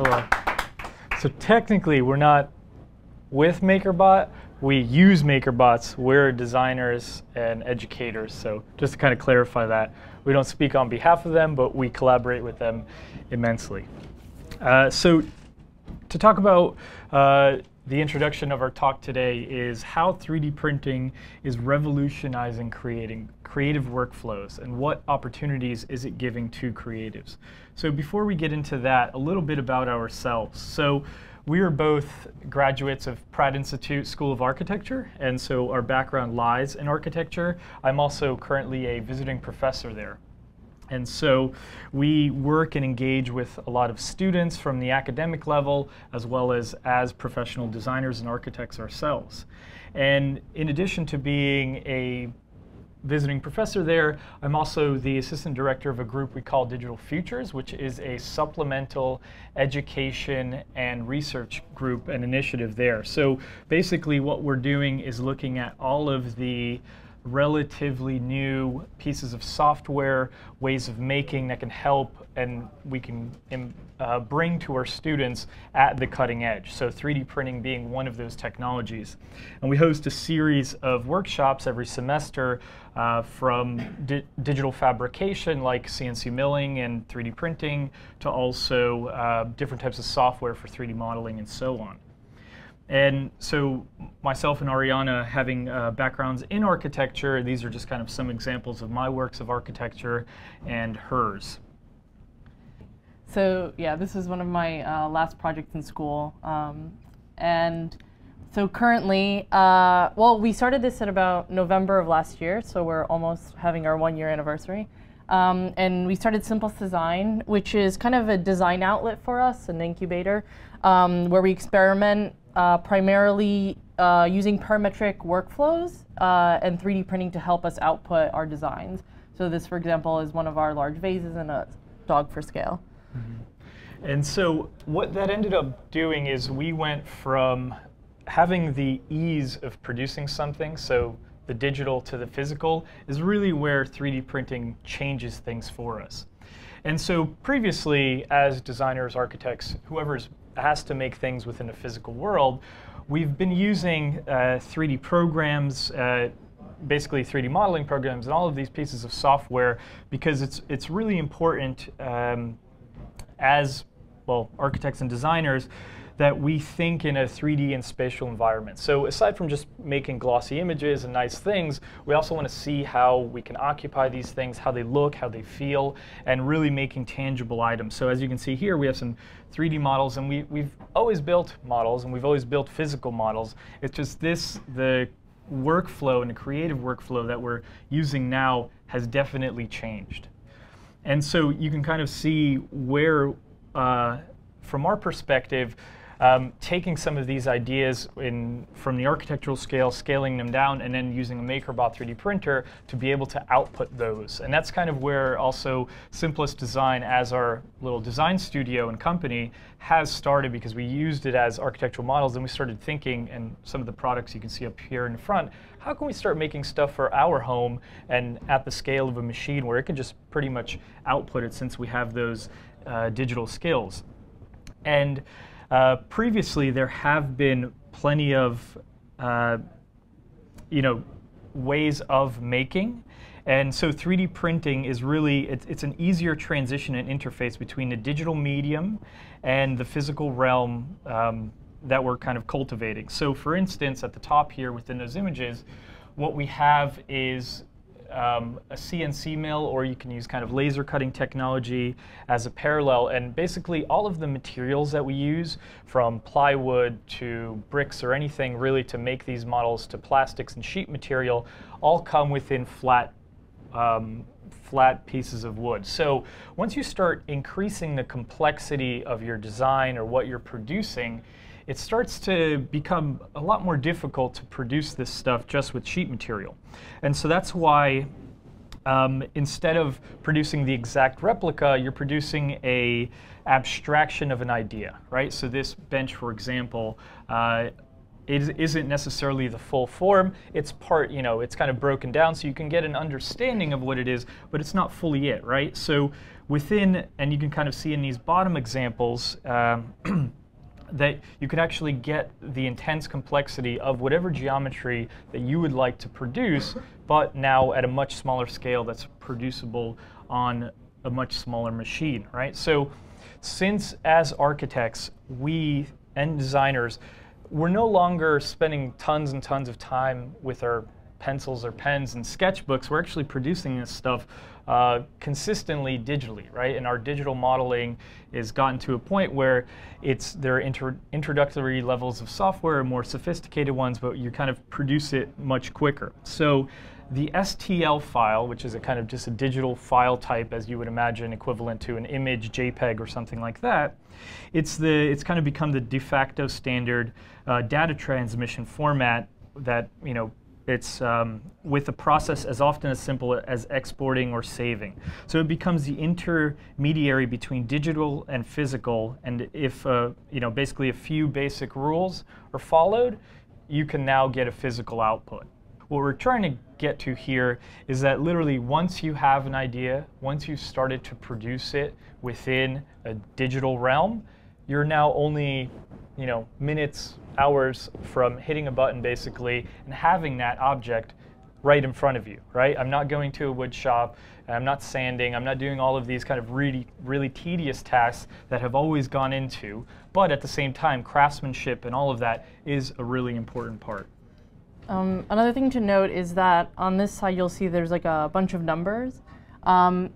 Hello. So technically, we're not with MakerBot. We use MakerBots. We're designers and educators. So just to kind of clarify that, we don't speak on behalf of them, but we collaborate with them immensely. So to talk about the introduction of our talk today is how 3D printing is revolutionizing creating creative workflows and what opportunities is it giving to creatives. So before we get into that, a little bit about ourselves. So we are both graduates of Pratt Institute School of Architecture, and so our background lies in architecture. I'm also currently a visiting professor there. And so we work and engage with a lot of students from the academic level as well as professional designers and architects ourselves. And in addition to being a visiting professor there, I'm also the assistant director of a group we call Digital Futures, which is a supplemental education and research group and initiative there. So basically what we're doing is looking at all of the relatively new pieces of software, ways of making that can help and we can bring to our students at the cutting edge. So 3D printing being one of those technologies. And we host a series of workshops every semester from digital fabrication like CNC milling and 3D printing to also different types of software for 3D modeling and so on. And so myself and Arianna having backgrounds in architecture, these are just kind of some examples of my works of architecture and hers. So yeah, this is one of my last projects in school. And so currently, well, we started this in about November of last year, so we're almost having our 1-year anniversary. And we started Simplest Design, which is kind of a design outlet for us, an incubator, where we experiment primarily using parametric workflows and 3D printing to help us output our designs. So this, for example, is one of our large vases and a dog for scale. Mm-hmm. And so what that ended up doing is we went from having the ease of producing something, so the digital to the physical, is really where 3D printing changes things for us. And so previously, as designers, architects, whoever's asked to make things within a physical world, we've been using 3D programs, basically 3D modeling programs, and all of these pieces of software because it's really important as, well, architects and designers that we think in a 3D and spatial environment. So aside from just making glossy images and nice things, we also want to see how we can occupy these things, how they look, how they feel, and really making tangible items. So as you can see here, we have some 3D models, and we've always built models, and we've always built physical models. It's just the workflow and the creative workflow that we're using now has definitely changed. And so you can kind of see where, from our perspective, taking some of these ideas from the architectural scale, scaling them down, and then using a MakerBot 3D printer to be able to output those. And that's kind of where also Simplest Design, as our little design studio and company, has started, because we used it as architectural models, and we started thinking, and some of the products you can see up here in the front, how can we start making stuff for our home and at the scale of a machine where it can just pretty much output it, since we have those digital skills. And previously, there have been plenty of ways of making. And so 3D printing is really, it's an easier transition and interface between the digital medium and the physical realm that we're kind of cultivating. So for instance, at the top here within those images, what we have is a CNC mill, or you can use kind of laser cutting technology as a parallel. And basically all of the materials that we use, from plywood to bricks or anything really to make these models, to plastics and sheet material, all come within flat pieces of wood. So once you start increasing the complexity of your design or what you're producing, it starts to become a lot more difficult to produce this stuff just with sheet material. And so that's why instead of producing the exact replica, you're producing a abstraction of an idea, right? So this bench, for example, isn't necessarily the full form. It's part, it's kind of broken down so you can get an understanding of what it is, but it's not fully it, right? So within, and you can kind of see in these bottom examples, that you can actually get the intense complexity of whatever geometry that you would like to produce, but now at a much smaller scale that's producible on a much smaller machine, right? So since as architects, we and designers, we're no longer spending tons and tons of time with our pencils or pens and sketchbooks, we're actually producing this stuff consistently digitally, right? And our digital modeling is gotten to a point where there are introductory levels of software, more sophisticated ones, but you kind of produce it much quicker. So the STL file, which is a kind of just a digital file type, as you would imagine, equivalent to an image, JPEG, or something like that, it's kind of become the de facto standard data transmission format that, it's with a process as often as simple as exporting or saving. So it becomes the intermediary between digital and physical, and if basically a few basic rules are followed, you can now get a physical output. What we're trying to get to here is that literally once you have an idea, once you've started to produce it within a digital realm, you're now only minutes, hours from hitting a button basically and having that object right in front of you, right? I'm not going to a wood shop, I'm not sanding, I'm not doing all of these kind of really, really tedious tasks that have always gone into, but at the same time, craftsmanship and all of that is a really important part. Another thing to note is that on this side you'll see there's like a bunch of numbers.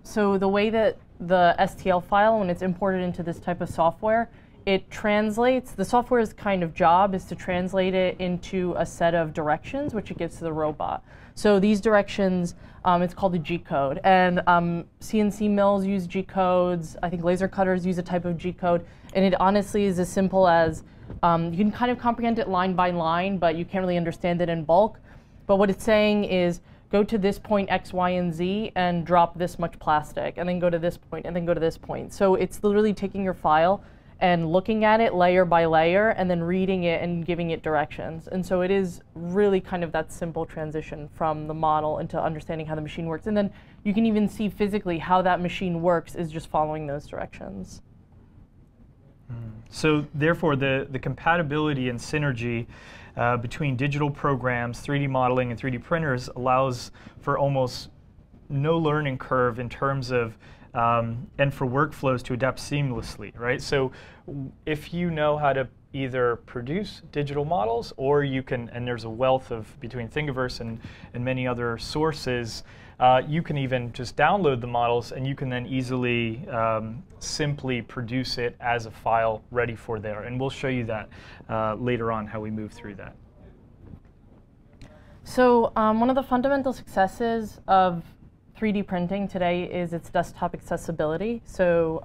So the way that the STL file, when it's imported into this type of software, it translates, the software's kind of job is to translate it into a set of directions, which it gives to the robot. So these directions, it's called a G-code. And CNC mills use G-codes. I think laser cutters use a type of G-code. And it honestly is as simple as, you can kind of comprehend it line by line, but you can't really understand it in bulk. But what it's saying is, go to this point X, Y, and Z and drop this much plastic, and then go to this point, and then go to this point. So it's literally taking your file and looking at it layer by layer, and then reading it and giving it directions. And so it is really kind of that simple transition from the model into understanding how the machine works. And then you can even see physically how that machine works is just following those directions. So therefore, the compatibility and synergy between digital programs, 3D modeling, and 3D printers allows for almost no learning curve in terms of and for workflows to adapt seamlessly, right? So if you know how to either produce digital models, or you can, and there's a wealth of between Thingiverse and many other sources, you can even just download the models, and you can then easily simply produce it as a file ready for there. And we'll show you that later on, how we move through that. So one of the fundamental successes of 3D printing today is its desktop accessibility. So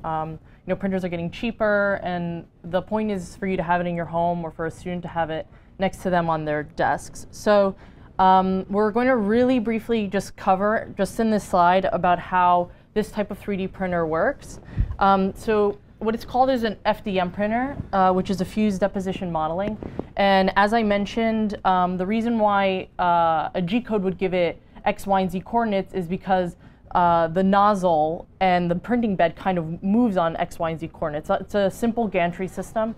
printers are getting cheaper, and the point is for you to have it in your home, or for a student to have it next to them on their desks. So we're going to really briefly just cover, just in this slide, about how this type of 3D printer works. So what it's called is an FDM printer, which is a fused deposition modeling. And as I mentioned, the reason why a G-code would give it X, Y, and Z coordinates is because the nozzle and the printing bed kind of moves on X, Y, and Z coordinates. It's a simple gantry system.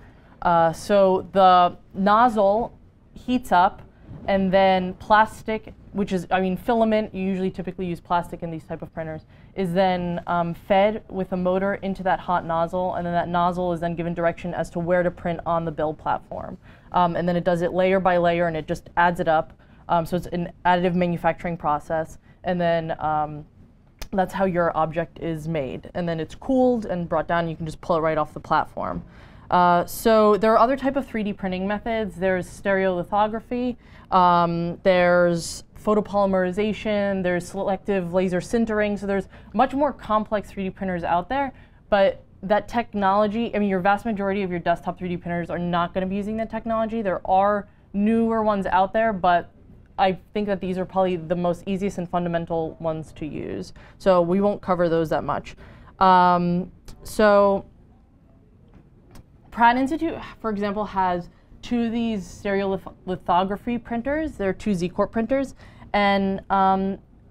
So the nozzle heats up, and then plastic, which is, filament, you usually typically use plastic in these type of printers, is then fed with a motor into that hot nozzle, and then that nozzle is then given direction as to where to print on the build platform. And then it does it layer by layer, and it just adds it up. So it's an additive manufacturing process, and then that's how your object is made. And then it's cooled and brought down, and you can just pull it right off the platform. So there are other type of 3D printing methods. There's stereolithography, there's photopolymerization, there's selective laser sintering. So there's much more complex 3D printers out there, but that technology, your vast majority of your desktop 3D printers are not going to be using that technology. There are newer ones out there, but I think that these are probably the most easiest and fundamental ones to use. So we won't cover those that much. So Pratt Institute, for example, has two of these stereolithography printers. They're two Z-Corp printers, and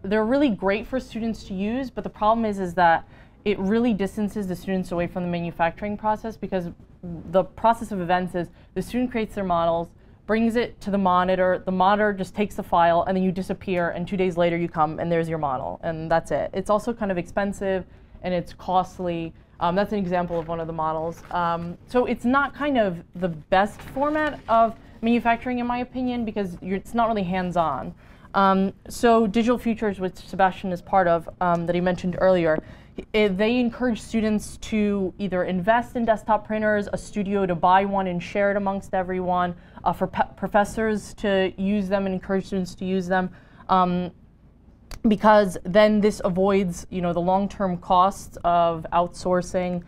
they're really great for students to use, but the problem is that it really distances the students away from the manufacturing process, because the process of events is the student creates their models, brings it to the monitor just takes the file, and then you disappear, and 2 days later you come and there's your model, and that's it. It's also kind of expensive and it's costly. That's an example of one of the models. So it's not kind of the best format of manufacturing, in my opinion, because it's not really hands-on. So Digital Futures, which Sebastian is part of, that he mentioned earlier, they encourage students to either invest in desktop printers, a studio to buy one and share it amongst everyone, for professors to use them and encourage students to use them, because then this avoids, the long-term costs of outsourcing,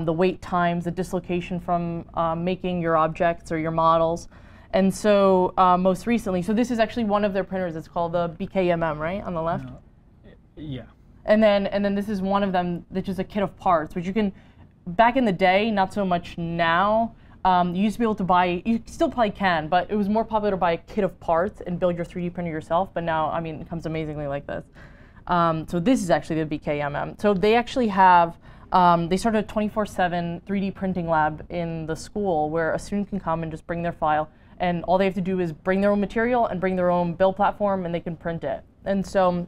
the wait times, the dislocation from making your objects or your models. And so most recently, so this is actually one of their printers. It's called the BKMM, right, on the left? No. Yeah. And then this is one of them, which is a kit of parts, which you can, back in the day, not so much now, you used to be able to buy, you still probably can, but it was more popular to buy a kit of parts and build your 3D printer yourself, but now, I mean, it comes amazingly like this. So this is actually the BKMM. So they actually have, they started a 24/7 3D printing lab in the school where a student can come and just bring their file, and all they have to do is bring their own material and bring their own build platform, and they can print it. And so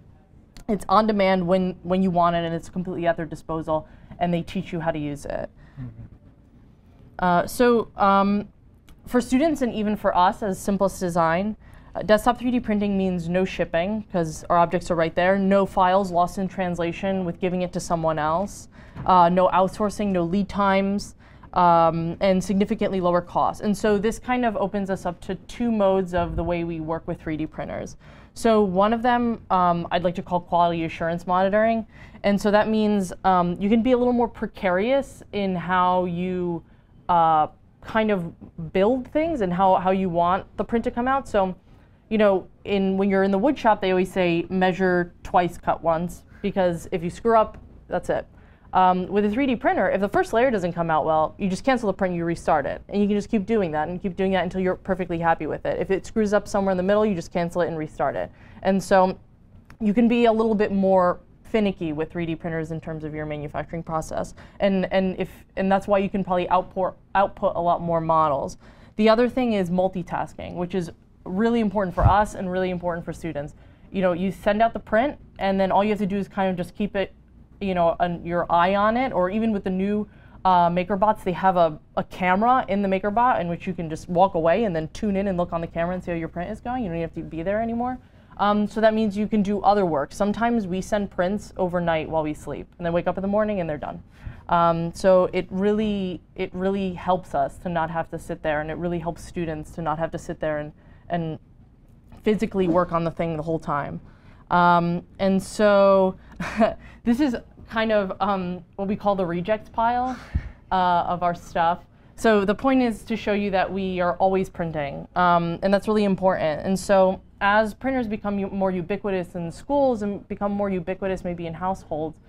it's on demand when you want it, and it's completely at their disposal, and they teach you how to use it. Mm-hmm. For students and even for us as Simplest Design, desktop 3D printing means no shipping, because our objects are right there, no files lost in translation with giving it to someone else, no outsourcing, no lead times, and significantly lower costs. And so this kind of opens us up to two modes of the way we work with 3D printers. So one of them I'd like to call quality assurance monitoring. And so that means you can be a little more precarious in how you kind of build things and how you want the print to come out. So, when you're in the wood shop, they always say measure twice, cut once, because if you screw up, that's it. With a 3D printer, if the first layer doesn't come out well, you just cancel the print, you restart it. And you can just keep doing that and keep doing that until you're perfectly happy with it. If it screws up somewhere in the middle, you just cancel it and restart it. And so you can be a little bit more finicky with 3D printers in terms of your manufacturing process. And that's why you can probably output a lot more models. The other thing is multitasking, which is really important for us and really important for students. You send out the print, and then all you have to do is kind of just keep it, your eye on it. Or even with the new MakerBots, they have a camera in the MakerBot in which you can just walk away and then tune in and look on the camera and see how your print is going. You don't even have to be there anymore. So that means you can do other work. Sometimes we send prints overnight while we sleep, and then wake up in the morning and they're done. So it really helps us to not have to sit there, and it really helps students to not have to sit there and physically work on the thing the whole time. And so this is kind of what we call the rejects pile of our stuff. So the point is to show you that we are always printing, and that's really important. And so as printers become more ubiquitous in schools and become more ubiquitous maybe in households,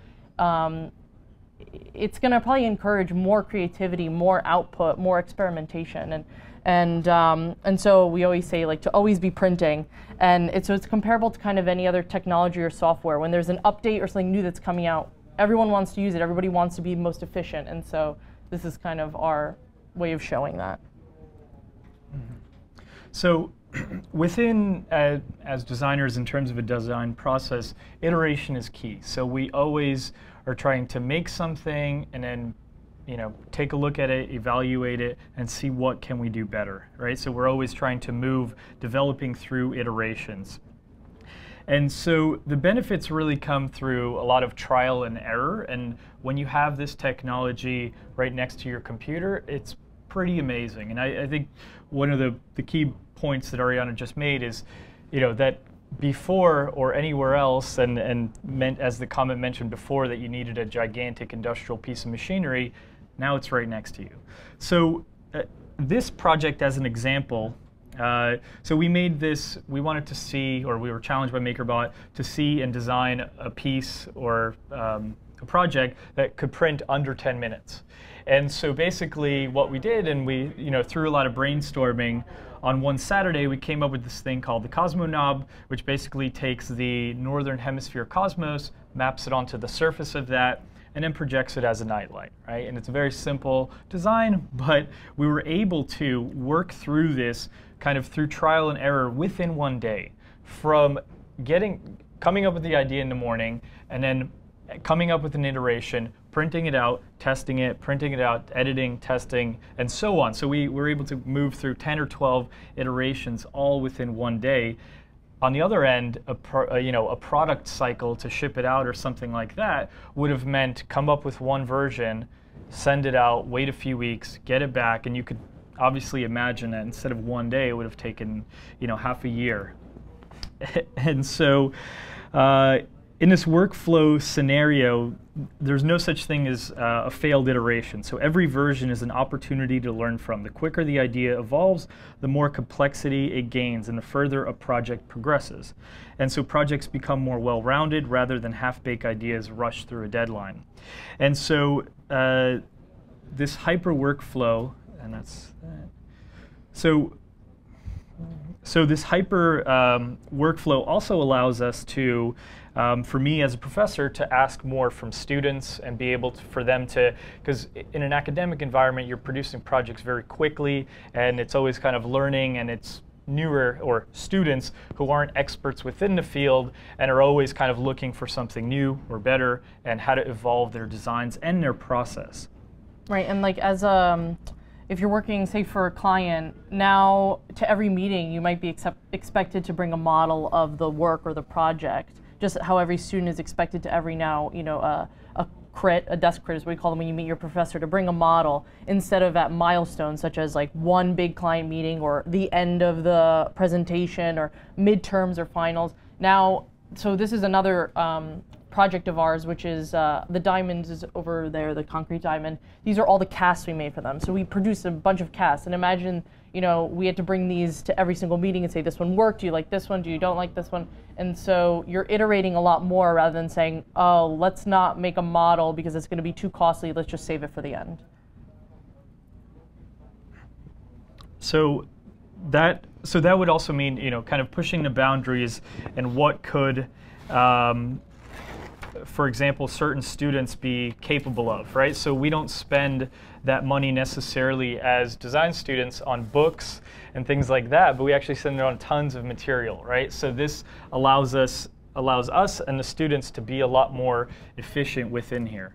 it's going to probably encourage more creativity, more output, more experimentation, and so we always say to always be printing, and so it's comparable to kind of any other technology or software. When there's an update or something new that's coming out, everyone wants to use it. Everybody wants to be most efficient, and so this is kind of our way of showing that. Mm-hmm. So within, as designers, in terms of a design process, iteration is key. So we always are trying to make something and then take a look at it, evaluate it, and see what can we do better, right? So we're always trying to move, developing through iterations. And so the benefits really come through a lot of trial and error, and when you have this technology right next to your computer, it's pretty amazing. And I think one of the key points that Arianna just made is, that before or anywhere else, and as the comment mentioned before, that you needed a gigantic industrial piece of machinery, now it's right next to you. So this project as an example, so we made this, we wanted to see, or we were challenged by MakerBot to see and design a piece or a project that could print under 10 minutes. And so basically what we did, and we through a lot of brainstorming, on one Saturday we came up with this thing called the Cosmonob, which basically takes the northern hemisphere cosmos, maps it onto the surface of that, and then projects it as a nightlight, right? And it's a very simple design, but we were able to work through this kind of through trial and error within one day, from coming up with the idea in the morning, and then coming up with an iteration, printing it out, testing it, printing it out, editing, testing, and so on. So we were able to move through 10 or 12 iterations all within one day. On the other end, a product cycle to ship it out or something like that would have meant come up with one version, send it out, wait a few weeks, get it back, and you could obviously imagine that instead of one day, it would have taken half a year. And so in this workflow scenario, there's no such thing as a failed iteration. So every version is an opportunity to learn from. The quicker the idea evolves, the more complexity it gains, and the further a project progresses. And so projects become more well-rounded rather than half-baked ideas rushed through a deadline. And so this hyper workflow, and that's that. So this hyper workflow also allows us to, for me as a professor, to ask more from students and be able for them to, because in an academic environment, you're producing projects very quickly, and it's always kind of learning, and it's newer or students who aren't experts within the field and are always kind of looking for something new or better and how to evolve their designs and their process. Right, and like as if you're working, say, for a client, now to every meeting you might be expected to bring a model of the work or the project, just how every student is expected to every now, a desk crit is what we call them when you meet your professor, to bring a model instead of at milestones such as like one big client meeting or the end of the presentation or midterms or finals. Now, so this is another project of ours, which is the diamonds is over there, the concrete diamond. These are all the casts we made for them. So we produced a bunch of casts, and imagine, we had to bring these to every single meeting and say, this one worked, do you like this one, do you don't like this one? And so you're iterating a lot more rather than saying, oh, let's not make a model because it's going to be too costly, let's just save it for the end. So that would also mean, kind of pushing the boundaries and what could, for example, certain students be capable of, right? So we don't spend that money necessarily as design students on books and things like that, but we actually spend it on tons of material, right? So this allows us and the students to be a lot more efficient within here.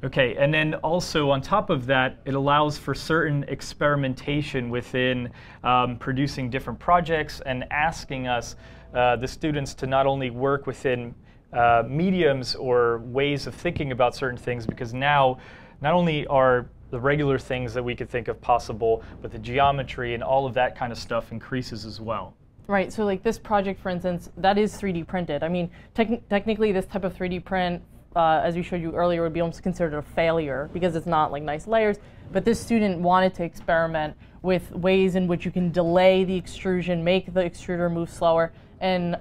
Okay, and then also on top of that, it allows for certain experimentation within producing different projects and asking us, the students, to not only work within mediums or ways of thinking about certain things, because now not only are the regular things that we could think of possible, but the geometry and all of that kind of stuff increases as well. Right, so like this project, for instance, that is 3D printed. I mean, technically this type of 3D print, as we showed you earlier, would be almost considered a failure because it's not like nice layers. But this student wanted to experiment with ways in which you can delay the extrusion, make the extruder move slower. And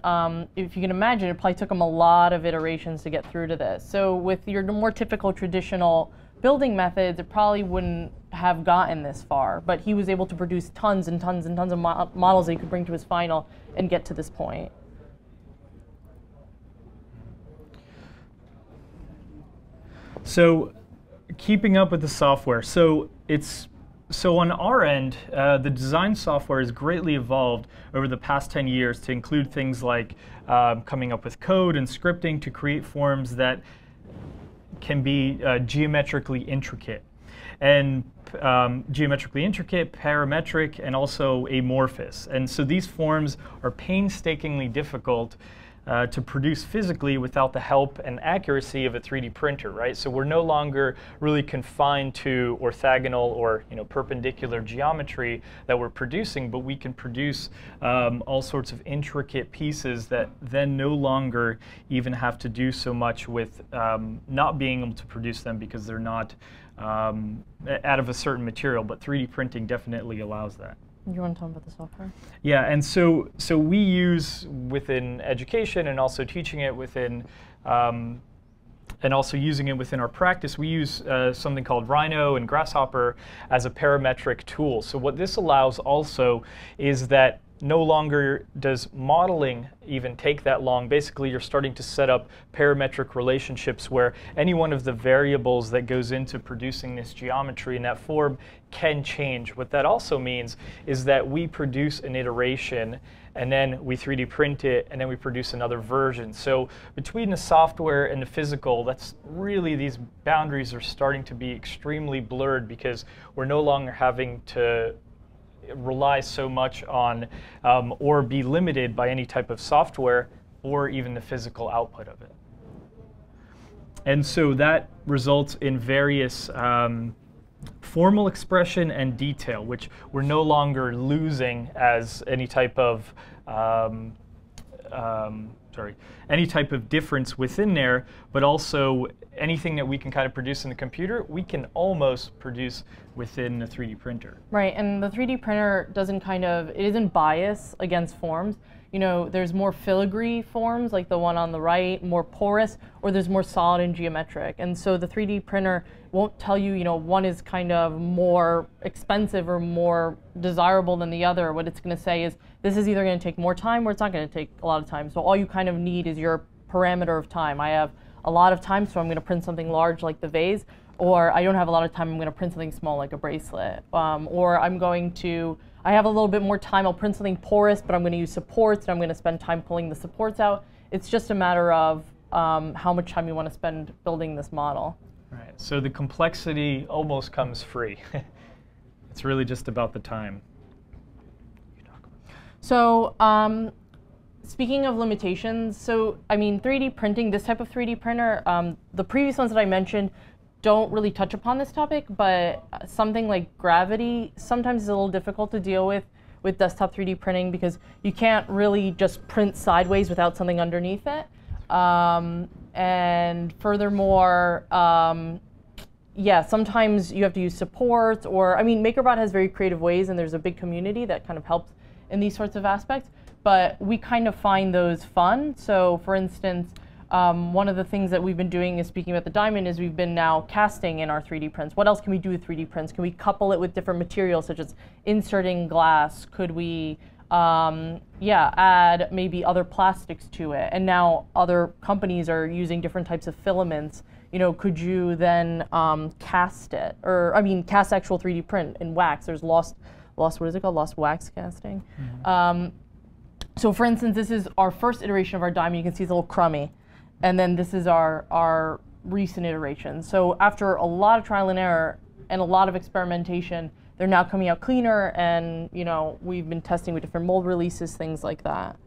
if you can imagine, it probably took them a lot of iterations to get through to this. So with your more typical traditional building methods, it probably wouldn't have gotten this far. But he was able to produce tons and tons and tons of models that he could bring to his final and get to this point. So keeping up with the software. So on our end, the design software has greatly evolved over the past 10 years to include things like coming up with code and scripting to create forms that can be geometrically intricate. And geometrically intricate, parametric, and also amorphous. And so these forms are painstakingly difficult to produce physically without the help and accuracy of a 3D printer, right? So we're no longer really confined to orthogonal or perpendicular geometry that we're producing, but we can produce all sorts of intricate pieces that then no longer even have to do so much with not being able to produce them because they're not out of a certain material, but 3D printing definitely allows that. You want to talk about the software? Yeah, and so we use within education and also teaching it within, and also using it within our practice, we use something called Rhino and Grasshopper as a parametric tool. So what this allows also is that no longer does modeling even take that long. Basically, you're starting to set up parametric relationships where any one of the variables that goes into producing this geometry in that form can change. What that also means is that we produce an iteration and then we 3D print it and then we produce another version. So between the software and the physical, that's really, these boundaries are starting to be extremely blurred because we're no longer having to rely so much on or be limited by any type of software or even the physical output of it. And so that results in various formal expression and detail, which we're no longer losing as any type of any type of difference within there, but also anything that we can kind of produce in the computer, we can almost produce within the 3D printer. Right, and the 3D printer doesn't it isn't biased against forms. You know, there's more filigree forms, like the one on the right, more porous, or there's more solid and geometric. And so the 3D printer won't tell you, one is kind of more expensive or more desirable than the other. What it's going to say is, this is either going to take more time or it's not going to take a lot of time. So all you kind of need is your parameter of time. I have a lot of time, so I'm going to print something large like the vase, or I don't have a lot of time, I'm going to print something small like a bracelet. Or I have a little bit more time, I'll print something porous, but I'm going to use supports, and I'm going to spend time pulling the supports out. It's just a matter of how much time you want to spend building this model. Right, so the complexity almost comes free. It's really just about the time. So, speaking of limitations, 3D printing, this type of 3D printer, the previous ones that I mentioned don't really touch upon this topic, but something like gravity sometimes is a little difficult to deal with desktop 3D printing because you can't really just print sideways without something underneath it. And furthermore, sometimes you have to use supports, or, MakerBot has very creative ways, and there's a big community that kind of helps in these sorts of aspects, but we kind of find those fun. So for instance, one of the things that we've been doing is, speaking about the diamond, is we've been now casting in our 3D prints. What else can we do with 3D prints? Can we couple it with different materials, such as inserting glass? Could we add maybe other plastics to it? And now other companies are using different types of filaments. Could you then cast it? Or, cast actual 3D print in wax. There's lost what is it called? Lost wax casting. Mm-hmm. So for instance, this is our first iteration of our diamond. You can see it's a little crummy. And then this is our recent iteration. So after a lot of trial and error and a lot of experimentation, they're now coming out cleaner, and we've been testing with different mold releases, things like that.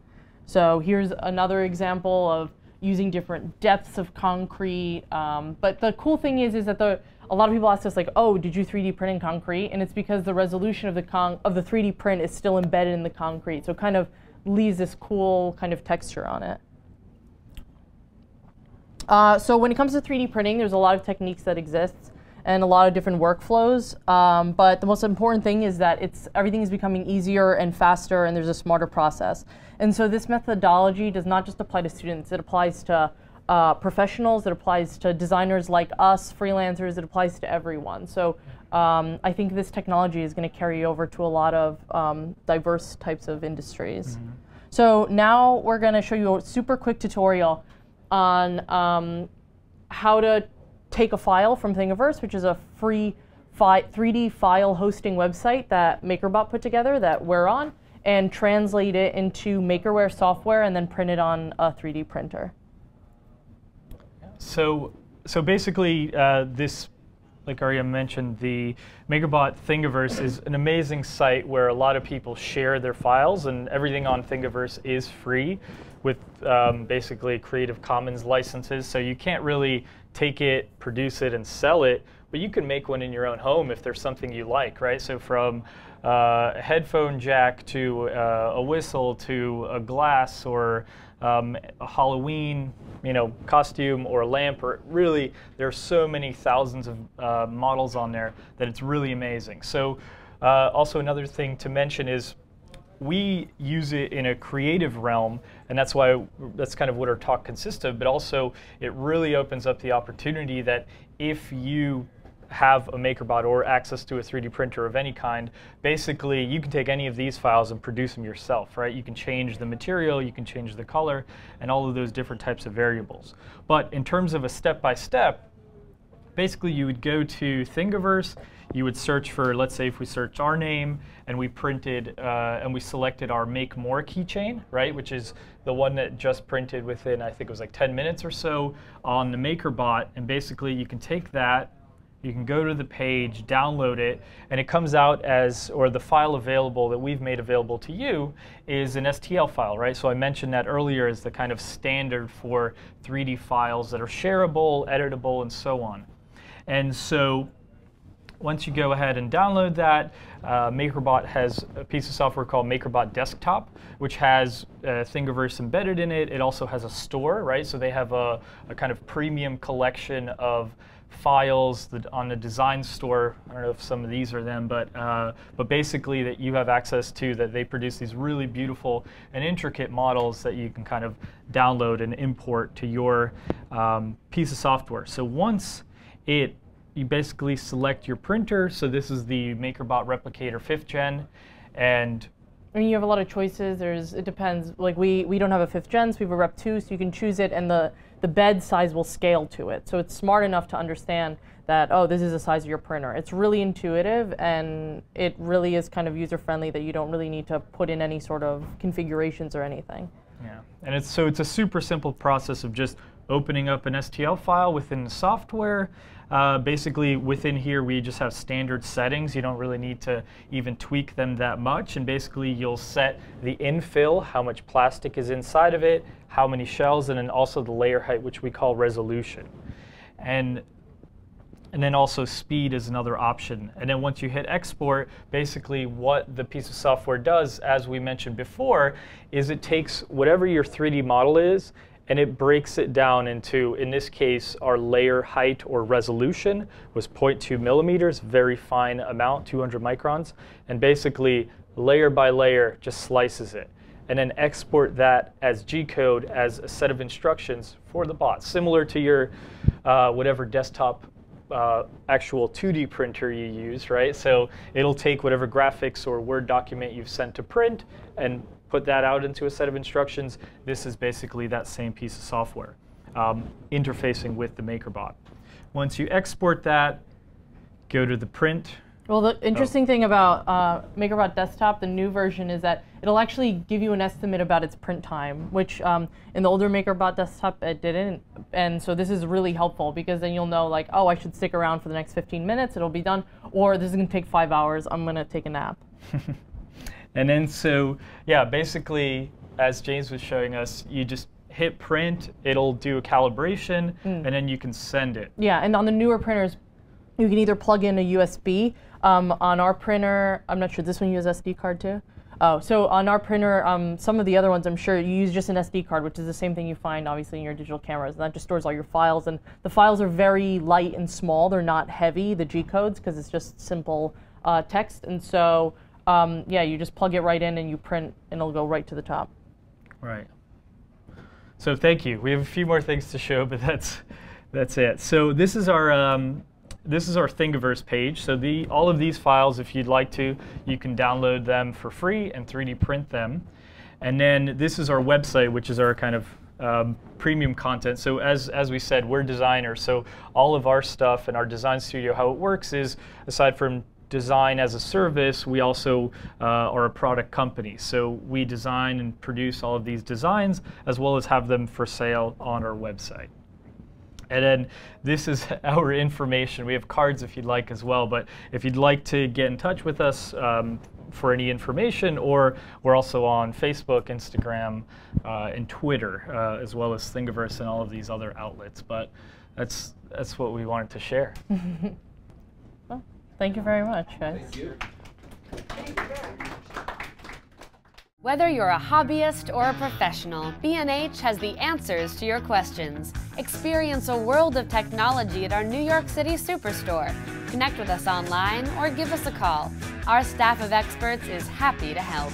So here's another example of using different depths of concrete. But the cool thing is that a lot of people ask us, like, oh, did you 3D print in concrete? And it's because the resolution of the 3D print is still embedded in the concrete. So it kind of leaves this cool kind of texture on it. So when it comes to 3D printing, there's a lot of techniques that exist and a lot of different workflows. But the most important thing is that everything is becoming easier and faster, and there's a smarter process. And so this methodology does not just apply to students. It applies to professionals. It applies to designers like us, freelancers. It applies to everyone. So I think this technology is going to carry over to a lot of diverse types of industries. Mm-hmm. So now we're going to show you a super quick tutorial on how to take a file from Thingiverse, which is a free 3D file hosting website that MakerBot put together that we're on, and translate it into Makerware software and then print it on a 3D printer. So basically, this, like Arya mentioned, the MakerBot Thingiverse is an amazing site where a lot of people share their files, and everything on Thingiverse is free with basically Creative Commons licenses. So you can't really take it, produce it, and sell it, but you can make one in your own home if there's something you like, right? So from a headphone jack to a whistle to a glass or a Halloween, costume or a lamp, or really, there are so many thousands of models on there that it's really amazing. So Also, another thing to mention is we use it in a creative realm, and that's kind of what our talk consists of, but also it really opens up the opportunity that if you have a MakerBot or access to a 3D printer of any kind, basically you can take any of these files and produce them yourself, right? You can change the material, you can change the color, and all of those different types of variables. But in terms of a step-by-step, basically you would go to Thingiverse, you would search for, let's say if we search our name and we printed and we selected our Make More keychain, right, which is the one that just printed within, I think it was like 10 minutes or so on the MakerBot, and basically you can take that, you can go to the page, download it, and it comes out as, or the file available that we've made available to you is an STL file, right? So I mentioned that earlier as the kind of standard for 3D files that are shareable, editable, and so on. And so once you go ahead and download that, MakerBot has a piece of software called MakerBot Desktop, which has Thingiverse embedded in it. It also has a store, right? So they have a kind of premium collection of files on the design store. I don't know if some of these are them, but basically that you have access to, that they produce these really beautiful and intricate models that you can kind of download and import to your piece of software. So once you basically select your printer, so this is the MakerBot Replicator 5th Gen, and I mean, you have a lot of choices. It depends. Like we don't have a 5th Gen, so we have a Rep 2, so you can choose it, and the bed size will scale to it. So it's smart enough to understand that, oh, this is the size of your printer. It's really intuitive, and it really is kind of user-friendly that you don't really need to put in any sort of configurations or anything. Yeah, and it's a super simple process of just opening up an STL file within the software. Basically, within here, we just have standard settings. You don't really need to even tweak them that much. And basically, you'll set the infill, how much plastic is inside of it, how many shells, and then also the layer height, which we call resolution. And then also speed is another option. And then once you hit export, basically what the piece of software does, as we mentioned before, is it takes whatever your 3D model is, and it breaks it down into, in this case, our layer height or resolution was 0.2 millimeters, very fine amount, 200 microns, and basically layer by layer just slices it, and then export that as G-code as a set of instructions for the bot, similar to your whatever desktop actual 2D printer you use, right? So it'll take whatever graphics or Word document you've sent to print and put that out into a set of instructions. This is basically that same piece of software interfacing with the MakerBot. Once you export that, go to the print. Well, the interesting thing about MakerBot Desktop, the new version, is that it'll actually give you an estimate about its print time, which in the older MakerBot Desktop it didn't. And so this is really helpful because then you'll know, like, oh, I should stick around for the next 15 minutes, it'll be done, or this is going to take 5 hours, I'm going to take a nap. And then so, yeah, basically, as James was showing us, you just hit print, it'll do a calibration, and then you can send it. Yeah, and on the newer printers, you can either plug in a USB. On our printer, I'm not sure, this one uses SD card too? Oh, so on our printer, some of the other ones, I'm sure you use just an SD card, which is the same thing you find, obviously, in your digital cameras. And that just stores all your files. And the files are very light and small. They're not heavy, the G-codes, because it's just simple text. And so, yeah, you just plug it right in and you print, and it'll go right to the top. Right. So thank you. We have a few more things to show, but that's it. So this is our Thingiverse page. So all of these files, if you'd like to, you can download them for free and 3D print them. And then this is our website, which is our kind of premium content. So as we said, we're designers. So all of our stuff in our design studio, how it works is, aside from design as a service, we also are a product company. So we design and produce all of these designs, as well as have them for sale on our website. And then this is our information. We have cards if you'd like as well, but if you'd like to get in touch with us for any information, or we're also on Facebook, Instagram, and Twitter, as well as Thingiverse and all of these other outlets. But that's what we wanted to share. Well, thank you very much, guys. Thank you. Whether you're a hobbyist or a professional, B&H has the answers to your questions. Experience a world of technology at our New York City Superstore. Connect with us online or give us a call. Our staff of experts is happy to help.